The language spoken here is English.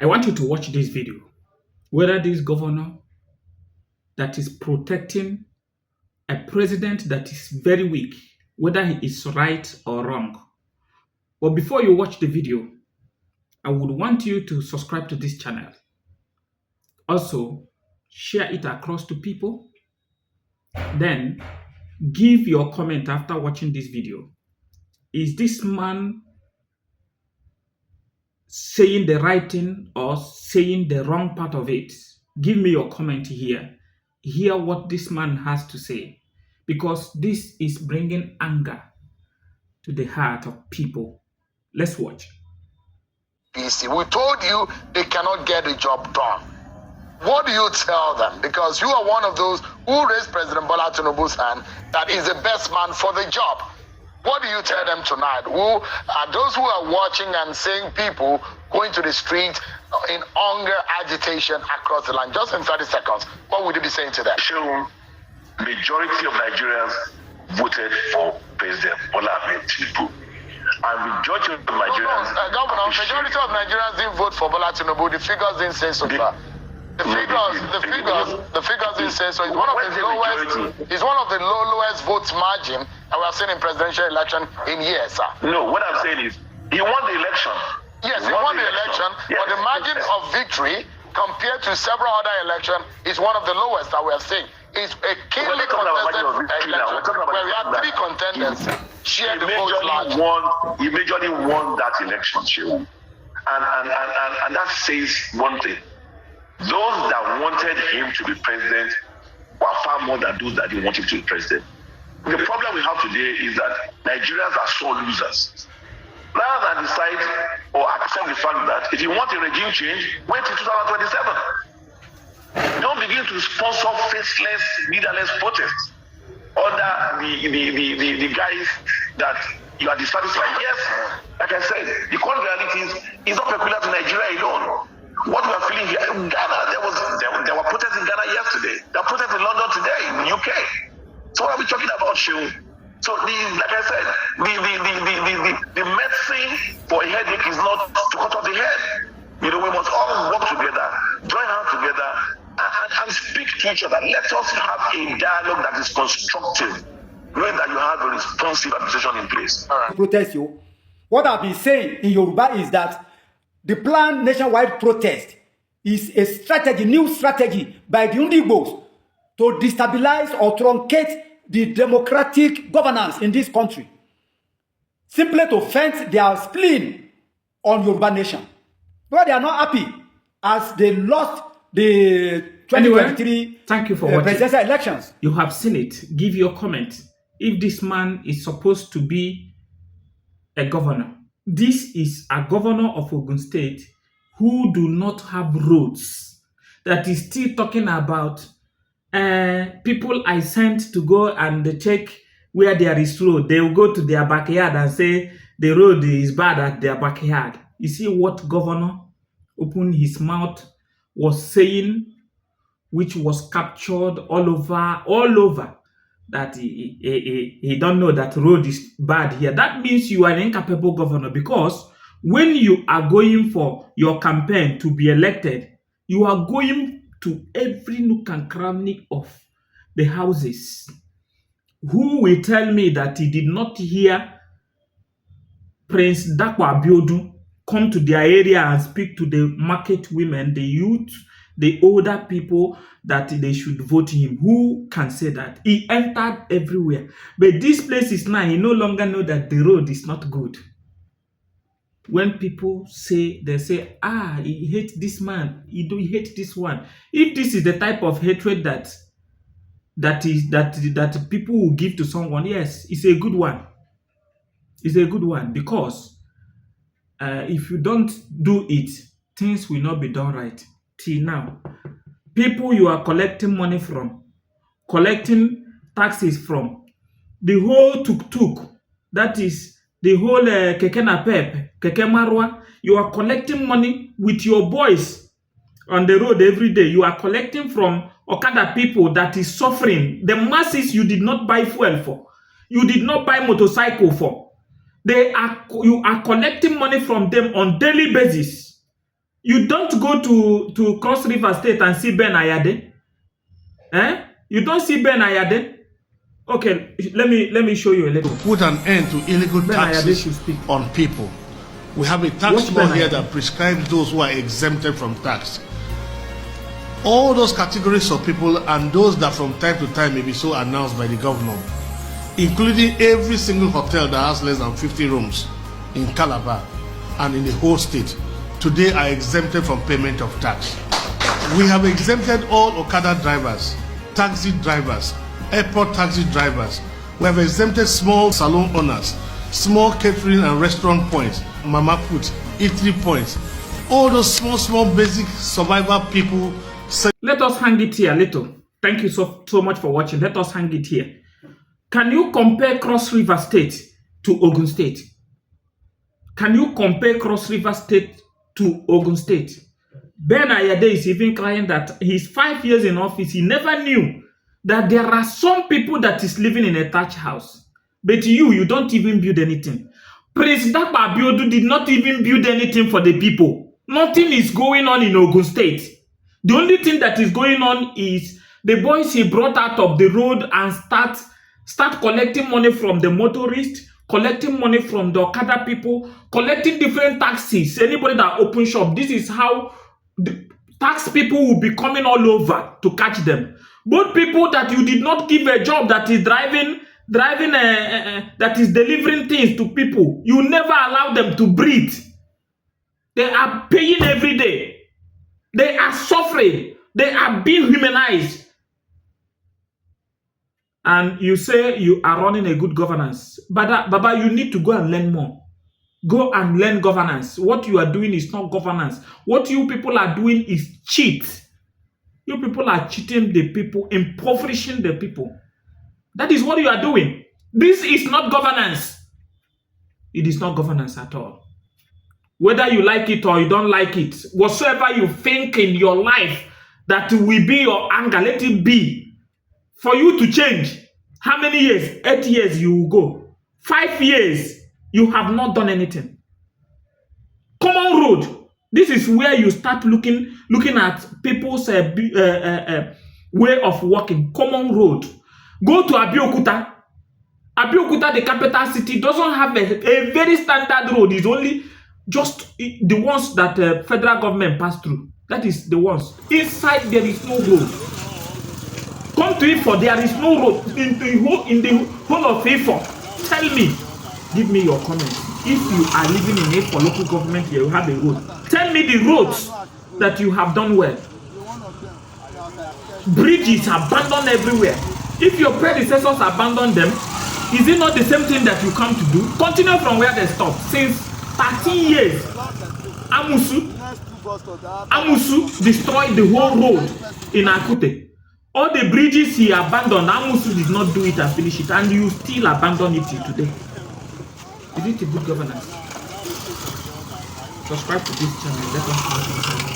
I want you to watch this video. Whether this governor that is protecting a president that is very weak, whether he is right or wrong. But before you watch the video, I would want you to subscribe to this channel. Also, share it across to people. Then give your comment after watching this video. Is this man saying the right thing or saying the wrong part of it? Give me your comment here. Hear what this man has to say, because this is bringing anger to the heart of people. Let's watch. We told you they cannot get the job done. What do you tell them? Because you are one of those who raised President Bola Tinubu's hand that is the best man for the job. What do you tell them tonight? Who are those who are watching and seeing people going to the street in hunger, agitation across the land? Just in 30 seconds, what would you be saying to them? Sure, majority of Nigerians voted for President Bola Tinubu. And majority of Nigerians... Governor, majority of Nigerians didn't vote for Bola Tinubu. The figures didn't say so far. The figures didn't say so. It's one of the lowest. It's one of the lowest votes margin that we have seen in presidential election in years, sir. No, what I'm saying is, he won the election. Yes, he won the election, but the margin of victory compared to several other elections is one of the lowest that we have seen. It's a keenly contested election where we had three contenders share the votes large. He majorly won that election, and that says one thing. Those that wanted him to be president were far more than those that didn't want him to be president. The problem we have today is that Nigerians are so losers. Rather than decide or accept the fact that if you want a regime change, wait till 2027. Don't begin to sponsor faceless, leaderless protests under the guise that you are dissatisfied. Yes, like I said, the current reality is not peculiar to Nigeria alone. What we are feeling here in Ghana, there were protests in Ghana yesterday. There are protests in London today, in the UK. So what are we talking about, Shehu? So, like I said, the medicine for a headache is not to cut off the head. We must all work together, join hands together, and speak to each other. Let us have a dialogue that is constructive, knowing that you have a responsive administration in place. All right. Protest you. What I've been saying in Yoruba is that the planned nationwide protest is a strategy, new strategy by the Undigbos to destabilize or truncate the democratic governance in this country, simply to vent their spleen on Yoruba nation. But they are not happy as they lost the 2023 thank you for watching. Presidential elections. You have seen it. Give your comment. If this man is supposed to be a governor, this is a governor of Ogun State who do not have roads, that is still talking about people I sent to go and check where there is road. They will go to their backyard and say the road is bad at their backyard. You see what governor opened his mouth was saying, which was captured all over, that he don't know that road is bad here. That means you are an incapable governor, because when you are going for your campaign to be elected, you are going to every nook and cranny of the houses. Who will tell me that he did not hear Prince Dakwa Abiodun come to their area and speak to the market women, the youth, the older people, that they should vote him? Who can say that? He entered everywhere. But this place is now, he no longer know that the road is not good. When people say, they say, he hates this man, he hate this one. If this is the type of hatred that people will give to someone, yes, it's a good one. It's a good one, because if you don't do it, things will not be done right. Till now, people you are collecting money from, collecting taxes from, the whole tuk-tuk, that is the whole keke napep, keke marwa, you are collecting money with your boys on the road every day. You are collecting from Okada people that is suffering. The masses you did not buy fuel for. You did not buy motorcycle for. You are collecting money from them on daily basis. You don't go to Cross River State and see Ben Ayade. Eh? You don't see Ben Ayade. Okay, let me show you a little. Put an end to illegal Ben Ayade taxes should speak. on people. We have a tax Watch law Ben here Ayade. that prescribes those who are exempted from tax. All those categories of people and those that from time to time may be so announced by the governor, including every single hotel that has less than 50 rooms in Calabar and in the whole state, today are exempted from payment of tax. We have exempted all Okada drivers, taxi drivers, airport taxi drivers. We have exempted small salon owners, small catering and restaurant points, mama put, eatery points. All those small basic survival people. Let us hang it here a little. Thank you so much for watching. Let us hang it here. Can you compare Cross River State to Ogun State? Can you compare Cross River State to Ogun State? Ben Ayade is even crying that he's 5 years in office. He never knew that there are some people that is living in a thatch house. But you don't even build anything. President Babiodu did not even build anything for the people. Nothing is going on in Ogun State. The only thing that is going on is the boys he brought out of the road and start collecting money from the motorists, collecting money from the Okada people, collecting different taxes. Anybody that open shop, this is how the tax people will be coming all over to catch them. Both people that you did not give a job that is driving that is delivering things to people, you never allow them to breathe. They are paying every day. They are suffering. They are being humanized. And you say you are running a good governance. But Baba, you need to go and learn more. Go and learn governance. What you are doing is not governance. What you people are doing is cheat. You people are cheating the people, impoverishing the people. That is what you are doing. This is not governance. It is not governance at all. Whether you like it or you don't like it, whatsoever you think in your life that will be your anger, let it be. For you to change, how many years? 8 years you will go. 5 years, you have not done anything. Common road. This is where you start looking at people's way of working. Common road. Go to Abeokuta. Abeokuta, the capital city, doesn't have a very standard road. It's only just the ones that federal government pass through. That is the ones. Inside there is no road. Come to Ifo, there is no road. In the whole of Ifo, tell me, give me your comments. If you are living in Ifo local government, you have a road. Tell me the roads that you have done well. Bridges abandoned everywhere. If your predecessors abandoned them, is it not the same thing that you come to do? Continue from where they stopped. Since 13 years, Amusu destroyed the whole road in Akute. All the bridges he abandoned, Amusu did not do it and finish it, and you still abandon it till today. Is it a good governance? Subscribe to this channel. Let us know next time.